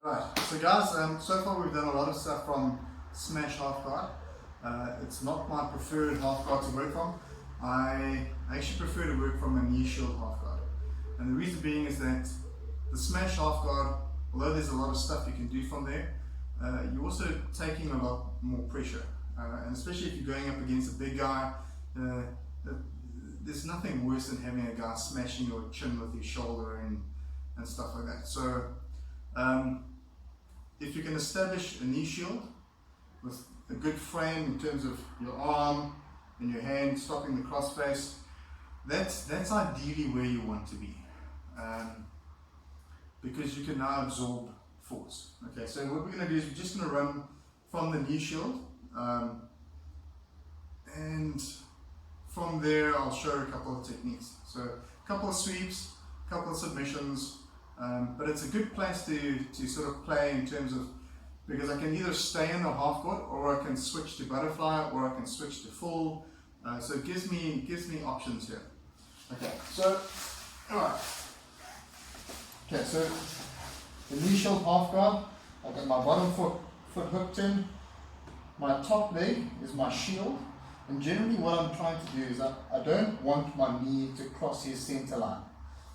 Right, so guys, so far we've done a lot of stuff from smash half guard. It's not my preferred half guard to work from. I actually prefer to work from a knee shield half guard. And the reason being is that the smash half guard, although there's a lot of stuff you can do from there, you're also taking a lot more pressure. And especially if you're going up against a big guy, there's nothing worse than having a guy smashing your chin with his shoulder and stuff like that. So if you can establish a knee shield with a good frame in terms of your arm and your hand stopping the crossface, that's ideally where you want to be, because you can now absorb force. Okay, so what we're going to do is we're just going to run from the knee shield, and from there I'll show you a couple of techniques. So a couple of sweeps, a couple of submissions, but it's a good place to sort of play in terms of, because I can either stay in the half guard, or I can switch to butterfly, or I can switch to full. So it gives me options here. Okay, so alright. Okay, so the knee shield half guard, I've got my bottom foot hooked in. My top leg is my shield, and generally what I'm trying to do is I don't want my knee to cross his center line.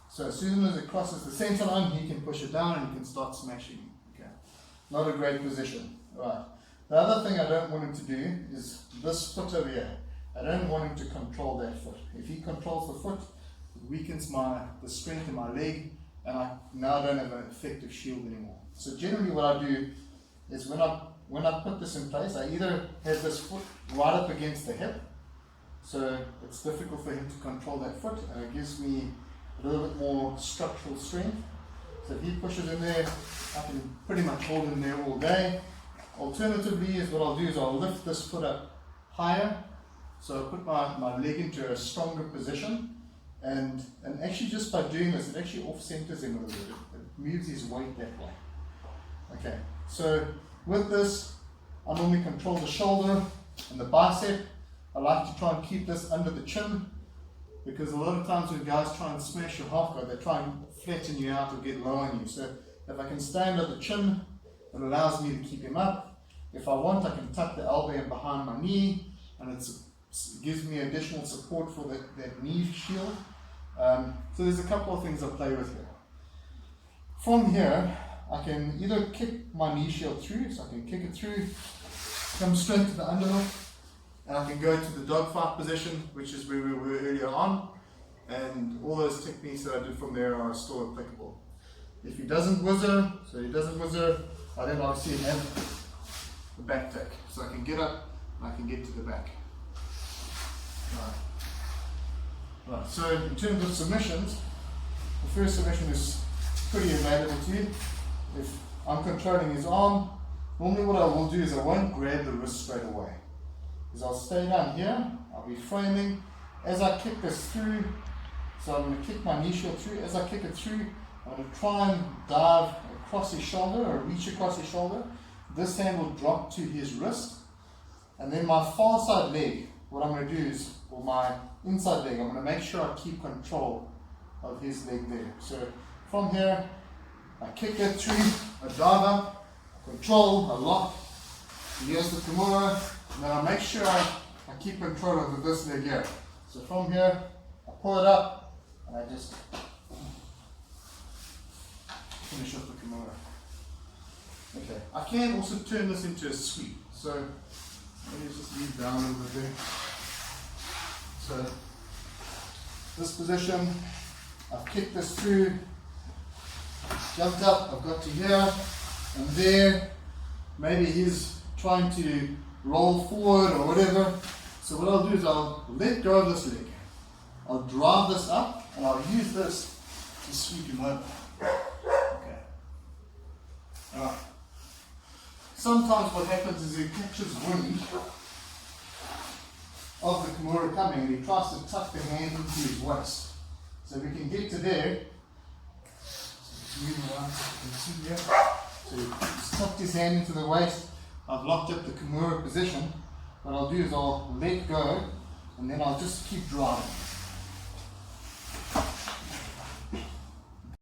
So as soon as it crosses the center line, he can push it down and he can start smashing. Okay, not a great position. Right. The other thing I don't want him to do is this foot over here. I don't want him to control that foot. If he controls the foot, it weakens the strength in my leg, and I now don't have an effective shield anymore. So generally what I do is when I put this in place, I either have this foot right up against the hip, so it's difficult for him to control that foot, and it gives me a little bit more structural strength. So if he pushes in there, I can pretty much hold him there all day. Alternatively, is what I'll do is I'll lift this foot up higher, so I put my leg into a stronger position, and actually just by doing this, it actually off-centers him a little bit. It moves his weight that way. Okay, so with this, I normally control the shoulder and the bicep. I like to try and keep this under the chin, because a lot of times when guys try and smash your half guard, they try and flatten you out or get low on you. So if I can stay under the chin, it allows me to keep him up. If I want, I can tuck the elbow in behind my knee, and it gives me additional support for that knee shield. So there's a couple of things I play with here. From here, I can either kick my knee shield through, so I can kick it through, come straight to the underhook, and I can go to the dogfight position, which is where we were earlier on, and all those techniques that I did from there are still applicable. If he doesn't whizzer, I then obviously have the back take, so I can get up and I can get to the back. Right, so in terms of submissions, the first submission is pretty available to you. If I'm controlling his arm, normally what I will do is I won't grab the wrist straight away. I'll stay down here, I'll be framing. As I kick this through, so I'm going to kick my knee shield through. As I kick it through, I'm going to try and dive across his shoulder, or reach across his shoulder. This hand will drop to his wrist. And then my far side leg, what I'm going to do is, or my inside leg, I'm going to make sure I keep control of his leg there. So from here, I kick that through, I dive up, control, I lock. Here's the Kimura. And then I make sure I keep control of this leg here. So from here, I pull it up, and I just finish off the Kimura. Okay, I can also turn this into a sweep. So let me just leave down a little bit there. So this position, I've kicked this through, jumped up, I've got to here, and there. Maybe he's trying to roll forward or whatever. So what I'll do is I'll let go of this leg. I'll drive this up, and I'll use this to sweep him over. Okay. Alright. Sometimes what happens is he catches wind of the Kimura coming, and he tries to tuck the hand into his waist. So we can get to there. So move around so you can see here. So he's tucked his hand into the waist. I've locked up the Kimura position. What I'll do is I'll let go, and then I'll just keep driving.